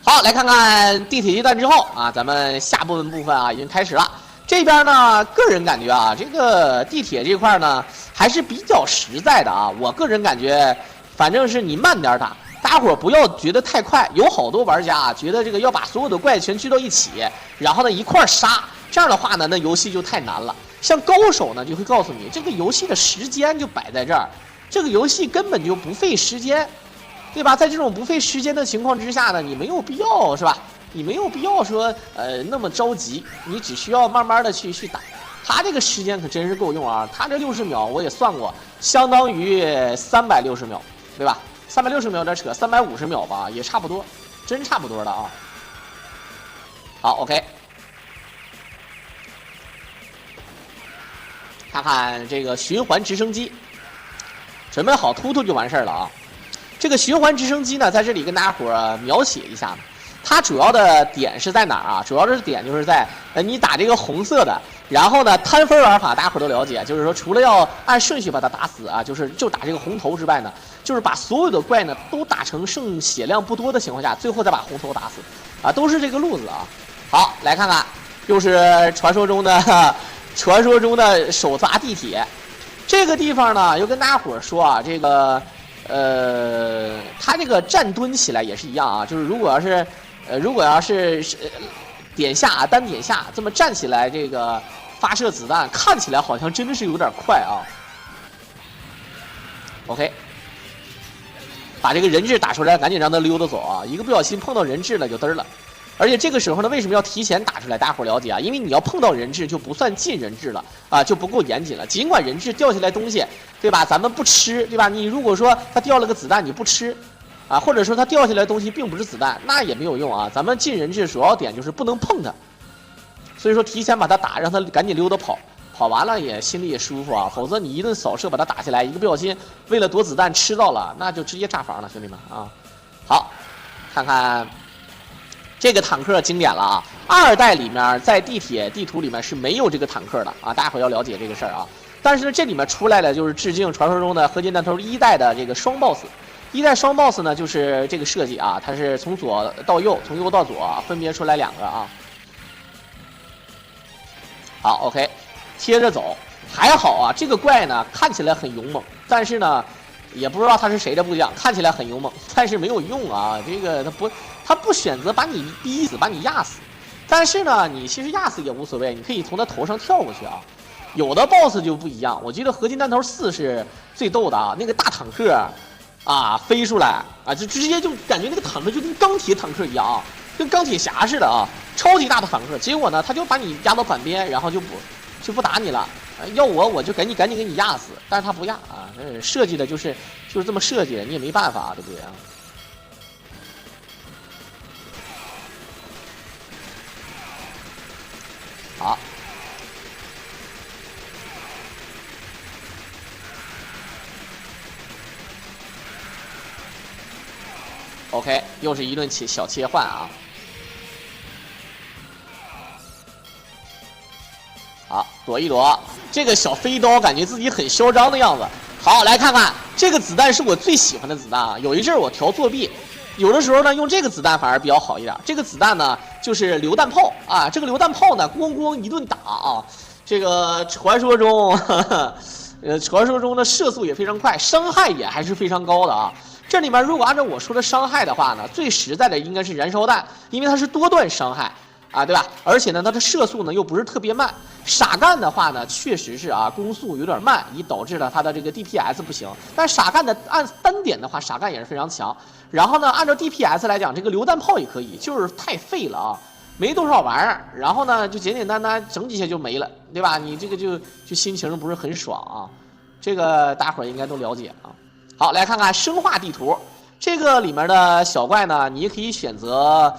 好，来看看地铁阶段之后啊，咱们下部分啊已经开始了。这边呢，个人感觉啊，这个地铁这块呢还是比较实在的啊。我个人感觉，反正是你慢点打，大家伙不要觉得太快。有好多玩家啊，觉得这个要把所有的怪全聚到一起，然后呢一块杀，这样的话呢，那游戏就太难了。像高手呢，就会告诉你，这个游戏的时间就摆在这儿，这个游戏根本就不费时间。对吧？在这种不费时间的情况之下呢，你没有必要是吧？你没有必要说那么着急，你只需要慢慢的去打。他这个时间可真是够用啊！他这60秒我也算过，相当于360秒，对吧？360秒有点扯，350秒吧，也差不多，真差不多的啊。好 ，OK， 看看这个循环直升机，准备好突突就完事儿了啊。这个循环直升机呢，在这里跟大家伙描写一下。它主要的点是在哪儿啊？主要的点就是在你打这个红色的，然后呢摊分玩法大家伙都了解，就是说除了要按顺序把它打死啊，就打这个红头之外呢，就是把所有的怪呢都打成剩血量不多的情况下，最后再把红头打死啊，都是这个路子啊。好，来看看，又是传说中的手砸地铁。这个地方呢，又跟大家伙说啊，这个。它这个站蹲起来也是一样啊，就是如果要是点下单点下这么站起来，这个发射子弹看起来好像真的是有点快啊。OK， 把这个人质打出来，赶紧让他溜达走啊！一个不小心碰到人质了就嘚儿了。而且这个时候呢，为什么要提前打出来？大家伙了解啊，因为你要碰到人质就不算进人质了啊，就不够严谨了。尽管人质掉下来东西，对吧？咱们不吃，对吧？你如果说他掉了个子弹，你不吃，啊，或者说他掉下来的东西并不是子弹，那也没有用啊。咱们进人质主要点就是不能碰他，所以说提前把他打，让他赶紧溜达跑，跑完了也心里也舒服啊。否则你一顿扫射把他打下来，一个不小心为了躲子弹吃到了，那就直接炸房了，兄弟们啊！好，看看。这个坦克经典了啊！2代里面在地铁地图里面是没有这个坦克的啊，大家伙要了解这个事儿啊。但是呢，这里面出来的就是致敬传说中的合金弹头1代的这个双 BOSS。1代双 BOSS 呢就是这个设计啊，它是从左到右，从右到左分别出来2个啊。好 ，OK， 贴着走，还好啊。这个怪呢看起来很勇猛，但是呢。也不知道他是谁的部将，看起来很勇猛，但是没有用啊。这个他不选择把你逼死，把你压死。但是呢，你其实压死也无所谓，你可以从他头上跳过去啊。有的 BOSS 就不一样，我记得合金弹头4是最逗的啊，那个大坦克啊飞出来啊，就直接就感觉那个坦克就跟钢铁坦克一样啊，跟钢铁侠似的啊，超级大的坦克。结果呢，他就把你压到板边，然后就不打你了。要我就赶紧给你压死，但是他不压啊，设计的就是这么设计的，你也没办法，对不对啊？好 ，OK， 又是一顿小切换啊。好，躲一躲，这个小飞刀感觉自己很嚣张的样子。好，来看看这个子弹是我最喜欢的子弹啊！有一阵我调作弊，有的时候呢用这个子弹反而比较好一点。这个子弹呢就是榴弹炮啊，这个榴弹炮呢咣咣一顿打啊，这个传说中的射速也非常快，伤害也还是非常高的啊。这里面如果按照我说的伤害的话呢，最实在的应该是燃烧弹，因为它是多段伤害。啊，对吧？而且呢，它的射速呢又不是特别慢。傻干的话呢，确实是啊，攻速有点慢，以导致了它的这个 DPS 不行。但是傻干的按单点的话，傻干也是非常强。然后呢，按照 DPS 来讲，这个榴弹炮也可以，就是太废了啊，没多少玩意儿。然后呢，就简简单单整几下就没了，对吧？你这个就心情不是很爽啊。这个大伙儿应该都了解啊。好，来看看生化地图。这个里面的小怪呢，你也可以选择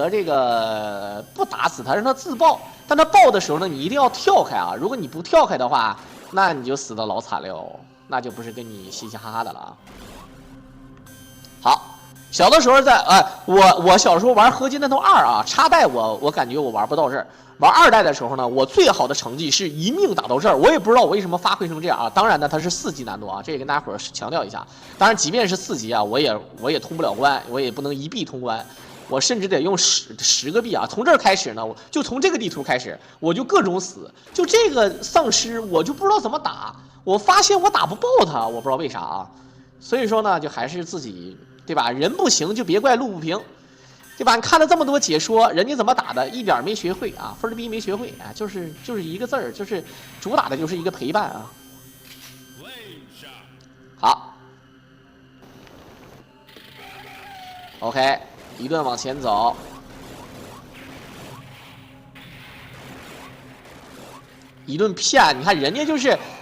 这个不打死它，让它自爆。但它爆的时候呢，你一定要跳开啊！如果你不跳开的话，那你就死得老惨了，那就不是跟你嘻嘻哈哈的了啊。好，小的时候我小时候玩合金弹头2啊，插代我感觉我玩不到这儿。玩2代的时候呢，我最好的成绩是一命打到这儿，我也不知道我为什么发挥成这样啊。当然呢，它是4级难度啊，这也跟大家伙儿强调一下。当然，即便是4级啊，我也通不了关，我也不能1币通关，我甚至得用10个币啊。从这儿开始呢，就从这个地图开始，我就各种死。就这个丧尸，我就不知道怎么打，我发现我打不爆他，我不知道为啥啊。所以说呢，就还是自己对吧？人不行就别怪路不平。对吧？你看了这么多解说，人家怎么打的，一点没学会啊，分逼没学会啊，就是一个字儿，就是主打的就是一个陪伴啊。好 ，OK， 一顿往前走，一顿骗，你看人家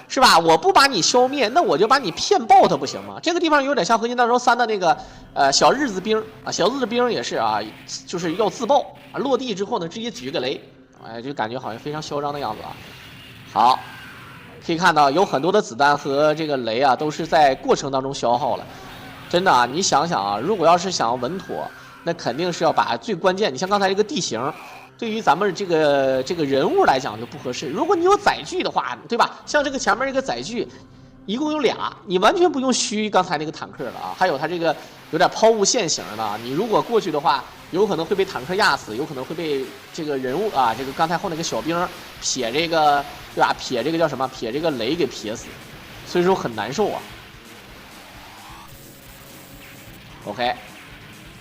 是吧？我不把你消灭，那我就把你骗爆，它不行吗？这个地方有点像合金弹头3的那个小日子兵啊，小日子兵也是啊，就是要自爆啊，落地之后呢，直接举个雷，哎，就感觉好像非常嚣张的样子啊。好，可以看到有很多的子弹和这个雷啊，都是在过程当中消耗了。真的啊，你想想啊，如果要是想稳妥，那肯定是要把最关键，你像刚才这个地形。对于咱们这个人物来讲就不合适。如果你有载具的话，对吧？像这个前面这个载具，一共有2，你完全不用虚刚才那个坦克了啊。还有它这个有点抛物线型的，你如果过去的话，有可能会被坦克压死，有可能会被这个人物啊，这个刚才后那个小兵撇这个，对吧？撇这个叫什么？撇这个雷给撇死，所以说很难受啊。OK，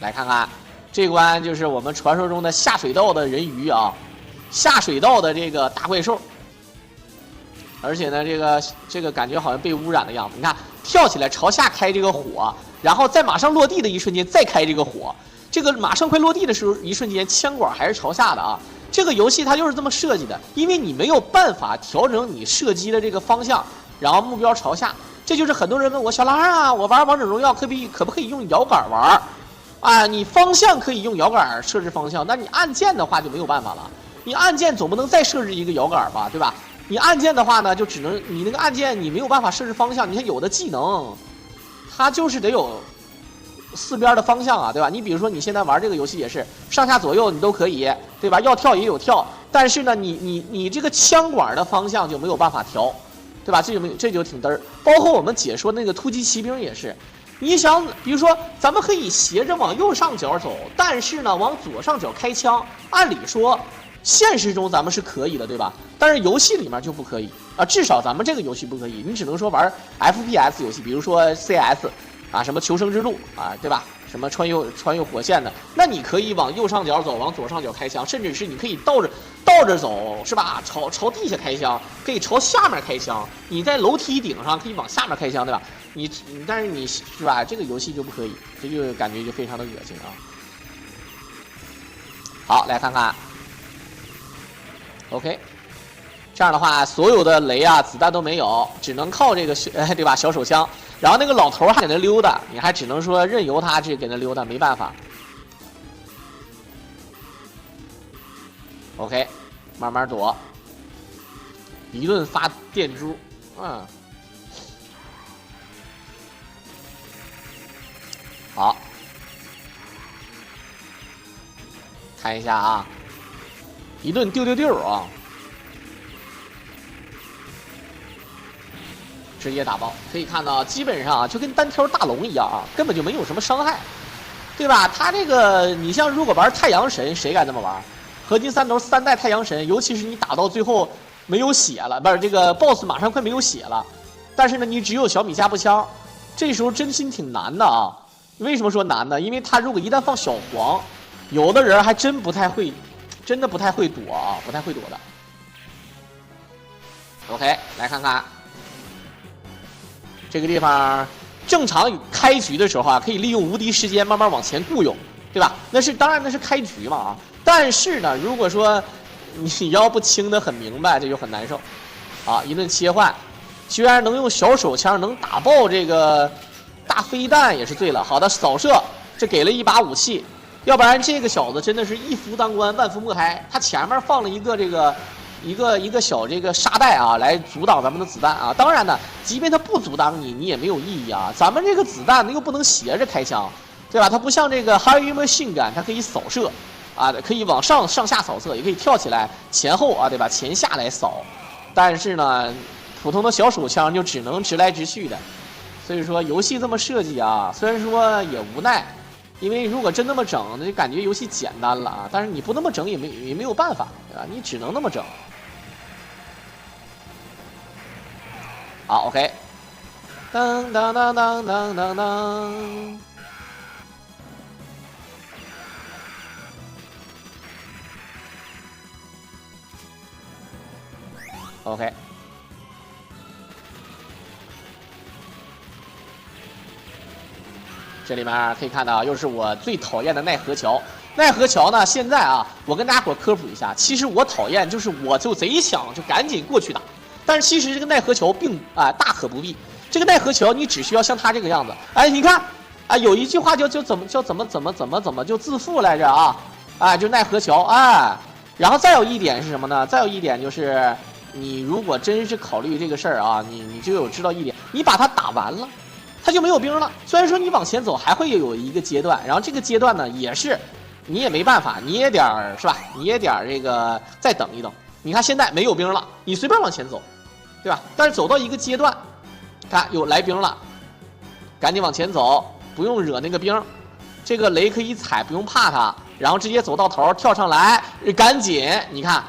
来看看。这关就是我们传说中的下水道的人鱼啊，下水道的这个大怪兽，而且呢，这个感觉好像被污染的样子。你看，跳起来朝下开这个火，然后在马上落地的一瞬间再开这个火，这个马上快落地的时候，一瞬间枪管还是朝下的啊。这个游戏它就是这么设计的，因为你没有办法调整你射击的这个方向，然后目标朝下。这就是很多人问我，小狼啊，我玩王者荣耀可不可以用摇杆玩？啊，你方向可以用摇杆设置方向，那你按键的话就没有办法了。你按键总不能再设置一个摇杆吧，对吧？你按键的话呢，就只能你那个按键你没有办法设置方向。你看有的技能，它就是得有4边的方向啊，对吧？你比如说你现在玩这个游戏也是上下左右你都可以，对吧？要跳也有跳，但是呢，你这个枪管的方向就没有办法调，对吧？这就挺嘚儿。包括我们解说那个突击骑兵也是。你想，比如说，咱们可以斜着往右上角走，但是呢，往左上角开枪。按理说，现实中咱们是可以的，对吧？但是游戏里面就不可以啊，至少咱们这个游戏不可以。你只能说玩 FPS 游戏，比如说 CS 啊，什么求生之路啊，对吧？什么穿越火线的，那你可以往右上角走，往左上角开枪，甚至是你可以倒着走，是吧？朝地下开枪，可以朝下面开枪。你在楼梯顶上可以往下面开枪，对吧？但是你是吧？这个游戏就不可以，这就感觉就非常的恶心啊。好，来看看 ，OK， 这样的话，所有的雷啊、子弹都没有，只能靠这个对吧？小手枪。然后那个老头还在那溜达，你还只能说任由他这给那溜达，没办法。OK， 慢慢躲，一顿发电珠，好，看一下啊，一顿丢啊，直接打爆。可以看到，基本上啊就跟单挑大龙一样啊，根本就没有什么伤害，对吧？他这个，你像如果玩太阳神，谁敢这么玩？合金3头3代太阳神，尤其是你打到最后没有血了，不是这个 BOSS 马上快没有血了，但是呢，你只有小米加步枪，这时候真心挺难的啊。为什么说难呢？因为他如果一旦放小黄，有的人还真不太会，真的不太会躲啊，不太会躲的。OK， 来看看这个地方，正常开局的时候啊，可以利用无敌时间慢慢往前雇佣，对吧？当然那是开局嘛啊。但是呢，如果说你要不清得很明白，这就很难受。啊，一顿切换，居然能用小手枪能打爆这个大飞弹，也是醉了。好的，扫射，这给了一把武器，要不然这个小子真的是一夫当关，万夫莫开。他前面放了一个这个一个小这个沙袋啊，来阻挡咱们的子弹啊。当然呢，即便他不阻挡你，你也没有意义啊。咱们这个子弹又不能斜着开枪，对吧？它不像这个 Heavy Machine Gun，它可以扫射，啊，可以往上下扫射，也可以跳起来前后啊，对吧？前下来扫。但是呢，普通的小手枪就只能直来直去的。所以说游戏这么设计啊，虽然说也无奈，因为如果真那么整，那就感觉游戏简单了啊。但是你不那么整也没有办法，对吧？你只能那么整。好 ，OK。当当当当当当当。OK。这里面可以看到，又是我最讨厌的奈何桥。奈何桥呢，现在啊，我跟大家伙科普一下，其实我讨厌就是我就贼想就赶紧过去打，但是其实这个奈何桥并大可不必。这个奈何桥你只需要像他这个样子，哎，你看啊，有一句话就怎么就自负来着啊，啊，就奈何桥啊。然后再有一点是什么呢？再有一点就是，你如果真是考虑这个事儿啊，你就有知道一点，你把它打完了。他就没有兵了。虽然说你往前走还会有一个阶段，然后这个阶段呢也是你也没办法，你也点是吧？你也点这个再等一等。你看现在没有兵了，你随便往前走，对吧？但是走到一个阶段，看有来兵了，赶紧往前走，不用惹那个兵，这个雷可以踩，不用怕它，然后直接走到头跳上来，赶紧你看。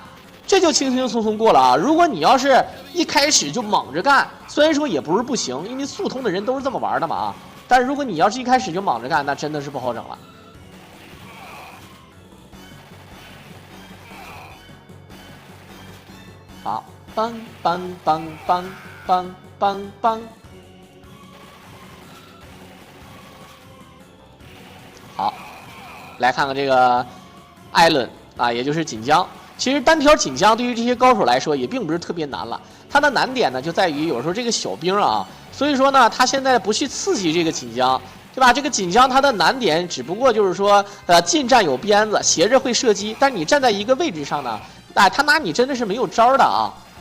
这就轻轻松松过了啊！如果你要是一开始就猛着干，虽然说也不是不行，因为速通的人都是这么玩的嘛啊。但是如果你要是一开始就猛着干，那真的是不好整了。好，梆梆梆梆梆梆梆。好，来看看这个艾伦啊，也就是锦江。其实单挑锦江对于这些高手来说也并不是特别难了，它的难点呢就在于有时候这个小兵啊，所以说呢，他现在不去刺激这个锦江，对吧？这个锦江它的难点只不过就是说，近战有鞭子，斜着会射击，但你站在一个位置上呢，他拿你真的是没有招的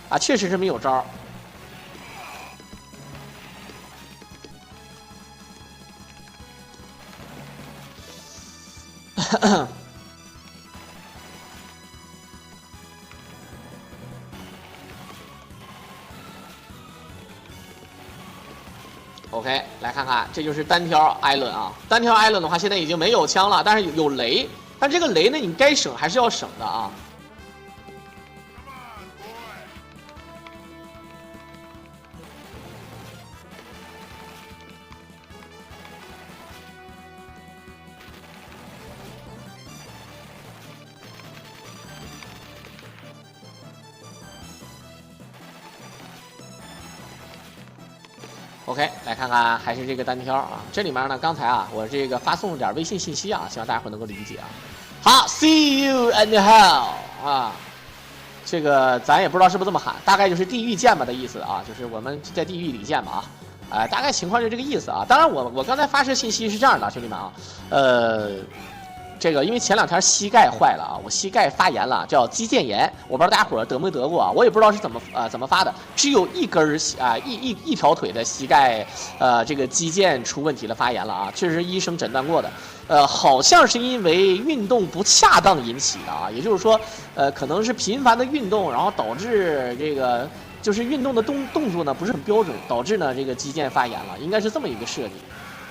啊，确实是没有招。OK， 来看看，这就是单挑艾伦啊。单挑艾伦的话，现在已经没有枪了，但是有雷。但这个雷呢，你该省还是要省的啊。OK， 来看看还是这个单挑啊。这里面呢，刚才啊，我这个发送了点微信信息啊，希望大家伙能够理解啊。好 ，See you in hell 啊，这个咱也不知道是不是这么喊，大概就是地狱见吧的意思啊，就是我们在地狱里见吧啊。大概情况就这个意思啊。当然我刚才发射信息是这样的，兄弟们啊，这个因为前2天膝盖坏了啊，我膝盖发炎了，叫肌腱炎，我不知道大家伙得没得过啊，我也不知道是怎么发的，只有一根一条腿的膝盖这个肌腱出问题了，发炎了啊，确实医生诊断过的，好像是因为运动不恰当引起的啊，也就是说可能是频繁的运动，然后导致这个就是运动的动作呢不是很标准，导致呢这个肌腱发炎了，应该是这么一个设计，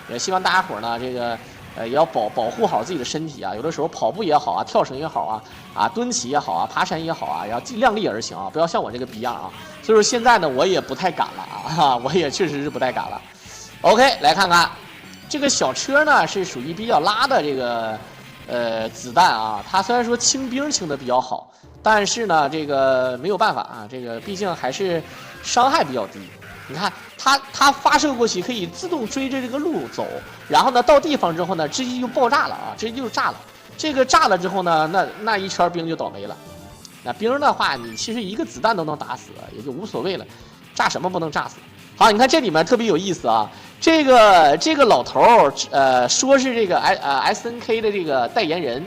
也希望大家伙呢这个。也要保护好自己的身体啊！有的时候跑步也好啊，跳绳也好啊，蹲起也好啊，爬山也好啊，要量力而行啊，不要像我这个逼样啊。所以说现在呢，我也不太敢了啊，我也确实是不太敢了。OK， 来看看这个小车呢，是属于比较拉的这个子弹啊。它虽然说清兵清的比较好，但是呢，这个没有办法啊，这个毕竟还是伤害比较低。你看它发射过去可以自动追着这个路走，然后呢到地方之后呢直接就爆炸了啊，直接就炸了。这个炸了之后呢，那一圈兵就倒霉了。那兵的话，你其实一个子弹都能打死，也就无所谓了。炸什么不能炸死？好，你看这里面特别有意思啊。这个老头说是这个SNK 的这个代言人，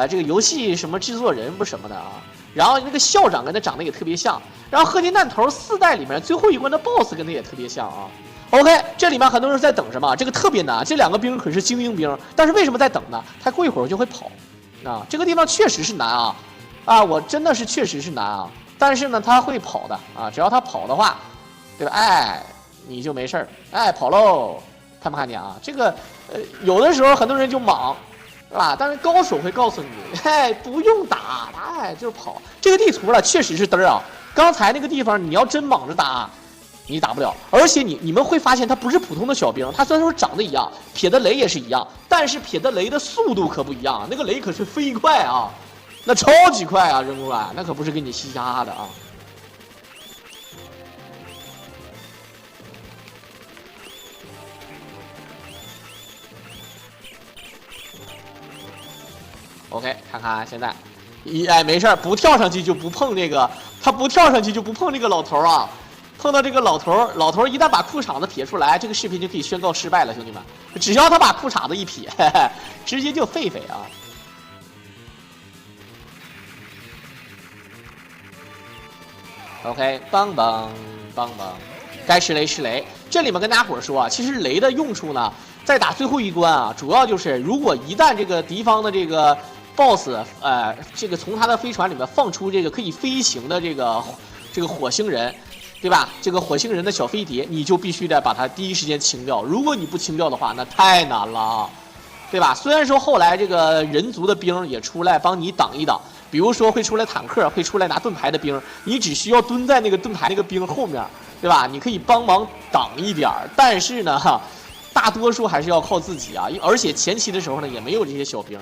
这个游戏什么制作人不什么的啊。然后那个校长跟他长得也特别像，然后合金弹头4代里面最后一关的 BOSS 跟他也特别像啊。OK， 这里面很多人在等什么？这个特别难，这2个兵可是精英兵，但是为什么在等呢？他过一会儿就会跑，啊，这个地方确实是难啊，我真的是确实是难啊，但是呢，他会跑的啊，只要他跑的话，对吧？哎，你就没事儿，哎，跑喽，看没看见啊？这个有的时候很多人就莽，是吧？但是高手会告诉你，哎，不用打，哎，就是跑。这个地图呢，确实是嘚儿啊，刚才那个地方你要真莽着打。你打不了，而且你们会发现它不是普通的小兵，它虽然说长得一样，撇的雷也是一样，但是撇的雷的速度可不一样，那个雷可是飞快啊，那超级快啊，扔出来那可不是给你嘻哈的啊。OK， 看看现在，哎，没事不跳上去就不碰这个，他不跳上去就不碰这个老头啊。碰到这个老头一旦把裤衩子撇出来，这个视频就可以宣告失败了，兄弟们。只要他把裤衩子一撇，直接就废啊！ OK， 棒棒，该吃雷吃雷。这里面跟大家伙说啊，其实雷的用处呢，在打最后一关啊，主要就是如果一旦这个敌方的这个 BOSS， 这个从他的飞船里面放出这个可以飞行的这个火星人。 对吧？这个火星人的小飞碟，你就必须得把它第一时间清掉。如果你不清掉的话，那太难了啊，对吧？虽然说后来这个人族的兵也出来帮你挡一挡，比如说会出来坦克，会出来拿盾牌的兵，你只需要蹲在那个盾牌那个兵后面，对吧？你可以帮忙挡一点儿。但是呢，大多数还是要靠自己啊，而且前期的时候呢，也没有这些小兵。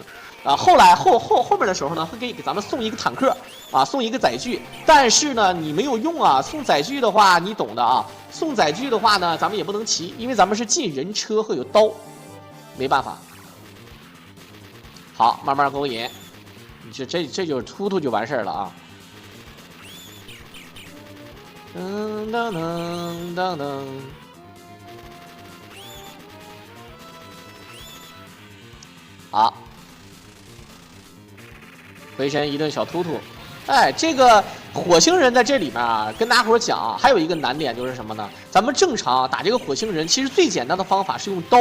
后来后面的时候呢，会给咱们送一个坦克啊，送一个载具。但是呢，你没有用啊，送载具的话，你懂的啊。送载具的话呢，咱们也不能骑，因为咱们是进人车会有刀，没办法。好，慢慢勾引，这就是突突就完事儿了啊。噔噔噔噔噔。 好。 回身一顿小突突，哎，这个火星人在这里面啊，跟大家伙讲啊，还有一个难点就是什么呢？咱们正常打这个火星人，其实最简单的方法是用刀，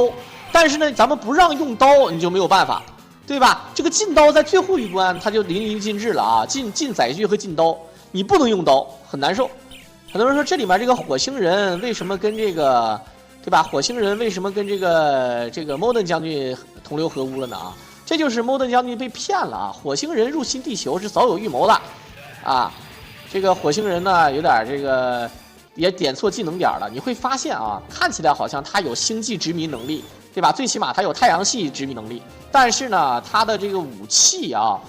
但是呢，咱们不让用刀，你就没有办法，对吧？这个进刀在最后一关它就淋漓尽致了啊，进载具和进刀，你不能用刀，很难受。很多人说这里面这个火星人为什么跟这个，对吧？火星人为什么跟这个Modern将军同流合污了呢？啊？ 这就是Modern将军被骗了啊！火星人入侵地球是早有预谋的，啊，这个火星人呢有点这个也点错技能点了。你会发现啊，看起来好像他有星际殖民能力，对吧？最起码他有太阳系殖民能力，但是呢，他的这个武器啊，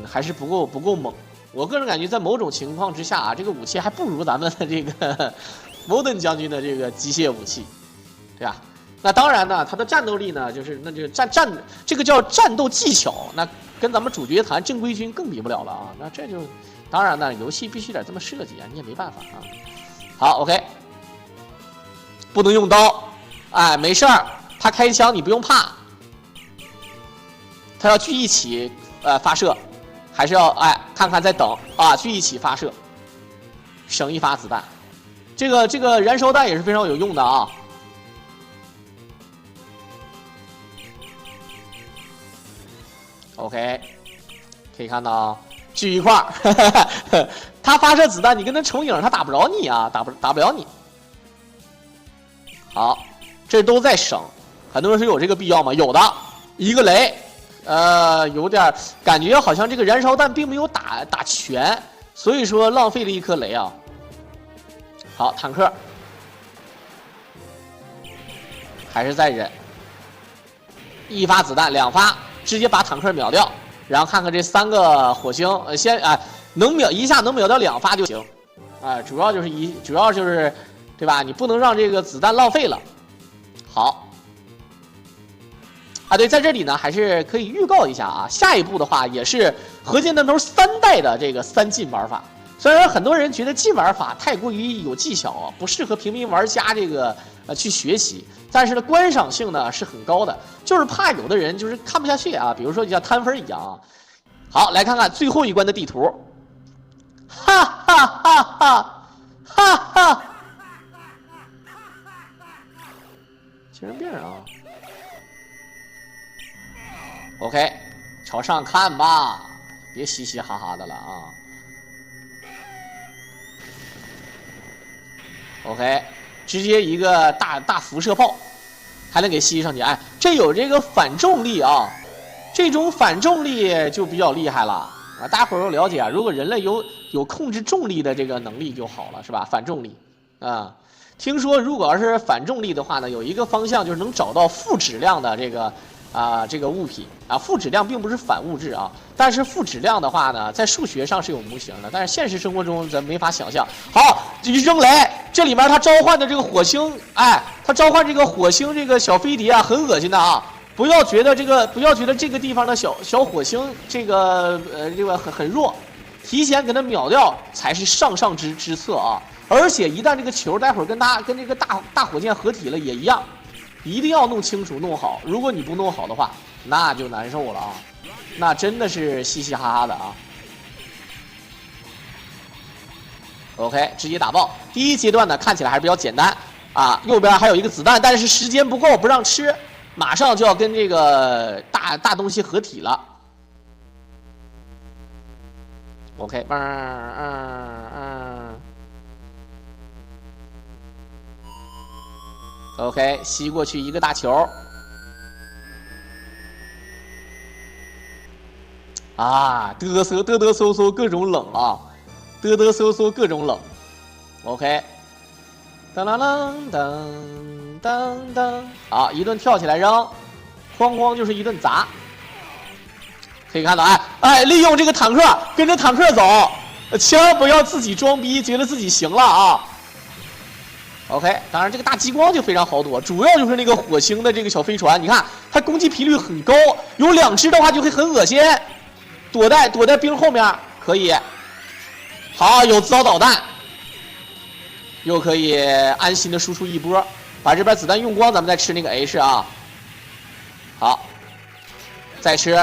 还是不够猛。我个人感觉，在某种情况之下啊，这个武器还不如咱们的这个Modern将军的这个机械武器，对吧？ 那当然呢，他的战斗力呢，就是那就这个叫战斗技巧，那跟咱们主角团正规军更比不了了啊。那这就，当然呢，游戏必须得这么设计啊，你也没办法啊。好 ，OK， 不能用刀，哎，没事儿，他开枪你不用怕，他要聚一起发射，还是要看看再等啊，聚一起发射，省一发子弹。这个燃烧弹也是非常有用的啊。 OK， 可以看到聚一块儿，他发射子弹，你跟他重影，他打不着你啊，打不了你。好，这都在省。很多人说有这个必要吗？有的，一个雷，有点感觉好像这个燃烧弹并没有打全，所以说浪费了一颗雷啊。好，坦克还是在忍，一发子弹，2发。 直接把坦克秒掉，然后看看这3个火星，先能一下能秒掉2发就行，主要就是，对吧？你不能让这个子弹浪费了。好，对，在这里呢还是可以预告一下啊，下一步的话也是合金弹头3代的这个3进玩法。虽然很多人觉得进玩法太过于有技巧啊，不适合平民玩家这个去学习。 但是呢，观赏性呢是很高的，就是怕有的人就是看不下去啊。比如说，就像摊分一样啊。好，来看看最后一关的地图。哈哈哈哈哈哈！精神病啊。OK， 朝上看吧，别嘻嘻哈哈的了啊。OK， 直接一个大辐射炮，还能给吸上去。哎，这有这个反重力啊，这种反重力就比较厉害了啊。大家伙儿都了解啊，如果人类有控制重力的这个能力就好了，是吧？反重力啊。听说如果要是反重力的话呢，有一个方向就是能找到负质量的这个物品啊，负质量并不是反物质啊，但是负质量的话呢，在数学上是有模型的，但是现实生活中咱没法想象。好，扔雷，这里面它召唤的这个火星，哎，它召唤这个火星这个小飞碟啊，很恶心的啊！不要觉得这个地方的小火星这个很弱，提前给它秒掉才是上之策啊！而且一旦这个球待会儿跟这个大火箭合体了也一样。一定要弄清楚弄好，如果你不弄好的话，那就难受了啊，那真的是嘻嘻哈哈的啊。OK， 直接打爆。第一阶段呢，看起来还是比较简单啊。右边还有一个子弹，但是时间不够，不让吃，马上就要跟这个大东西合体了。OK， OK， 吸过去一个大球，啊，嘚瑟各种冷啊，嘚瑟各种冷。OK， 当当当当当当，好，一顿跳起来扔，哐哐就是一顿砸。可以看到，哎，利用这个坦克跟着坦克走，千万不要自己装逼，觉得自己行了啊。OK， 当然这个大激光就非常好躲，主要就是那个火星的这个小飞船，你看它攻击频率很高，有2只的话就会很恶心，躲在兵后面可以。好，有自导导弹，又可以安心的输出一波，把这边子弹用光，咱们再吃那个 H 啊。好，再吃，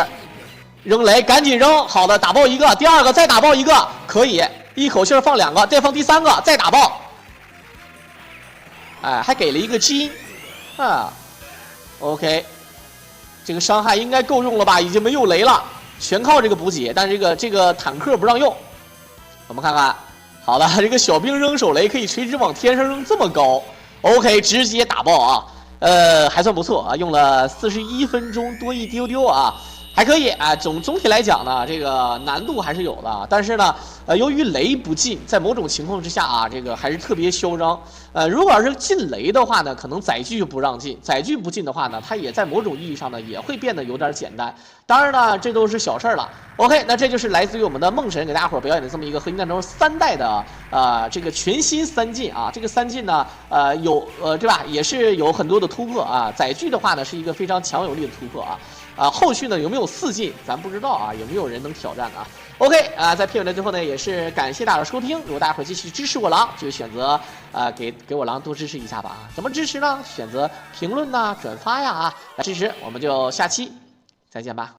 扔雷，赶紧扔，好的，打爆一个，第2个再打爆一个，可以，一口气放2个，再放第3个，再打爆。哎，还给了一个金，啊 ，OK， 这个伤害应该够用了吧？已经没有雷了，全靠这个补给，但是这个坦克不让用。我们看看，好的，这个小兵扔手雷可以垂直往天上扔这么高 ，OK， 直接打爆啊，还算不错啊，用了41分钟多一丢丢啊。还可以啊，总体来讲呢，这个难度还是有的，但是呢，由于雷不进，在某种情况之下啊，这个还是特别嚣张。如果要是进雷的话呢，可能载具就不让进，载具不进的话呢，它也在某种意义上呢，也会变得有点简单。当然呢，这都是小事儿了。OK， 那这就是来自于我们的梦神给大家伙表演的这么一个《合金弹头3代》的这个全新3进啊，这个3进呢，对吧，也是有很多的突破啊。载具的话呢，是一个非常强有力的突破啊。后续呢有没有4进，咱不知道啊，有没有人能挑战的啊 ？OK 啊，在片尾的最后呢，也是感谢大家的收听。如果大家会继续支持我狼，就选择给我狼多支持一下吧啊！怎么支持呢？选择评论呐、转发呀啊来支持。我们就下期再见吧。